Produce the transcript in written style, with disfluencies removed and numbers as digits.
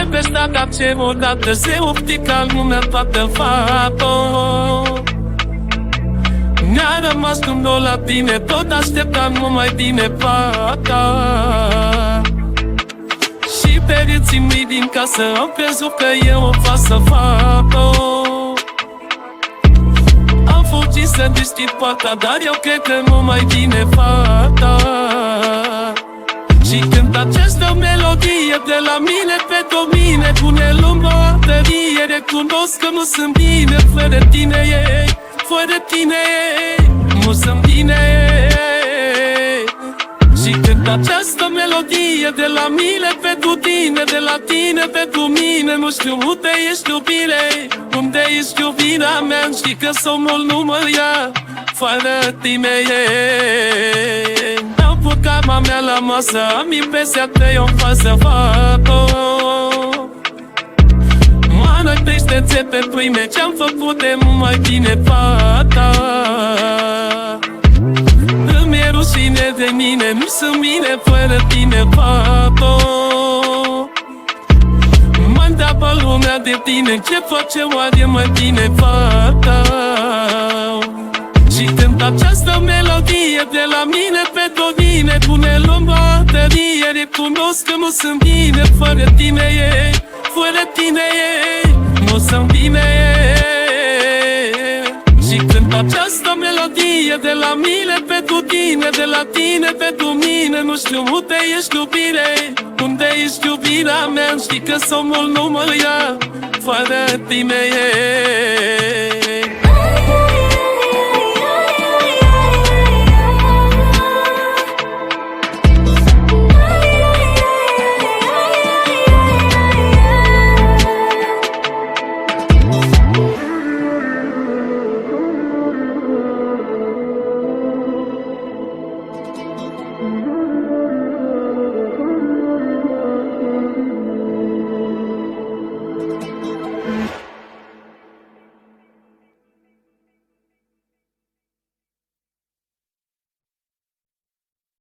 pe strada ce odată se optica lumea toată fată. Mi-a rămas gândul la tine, tot așteptam numai bine fata. Și pereții mei din casă au crezut că eu o falsă fată. Am fugit să deschid poarta, dar eu cred că numai bine fata. Și când această melodie de la mine pentru mine pune lumea o artărie, recunosc că nu sunt bine fără tine, fără tine, nu sunt bine. Și când această melodie de la mine pentru tine, de la tine pentru mine, nu știu unde ești iubire, unde ești iubirea mea, știi că somnul nu mă ia fără tine. Am pus cama mea la masă, am impresia că e o falsă fată. Mă pește pe pâine, ce-am făcut de mai bine fata. Îmi e rușine de mine, nu sunt bine fără tine, fată. Mă întreabă lumea de tine, ce face oare mai bine, fata. Și când această melodie de la mine pentru mine pune lumea o artărie, recunosc că nu sunt bine fără tine, fără tine, nu sunt bine. Și când această melodie de la mine pentru tine, de la tine pentru mine, nu știu unde ești iubire, unde ești iubirea mea, știi că somnul nu mă ia fără tine.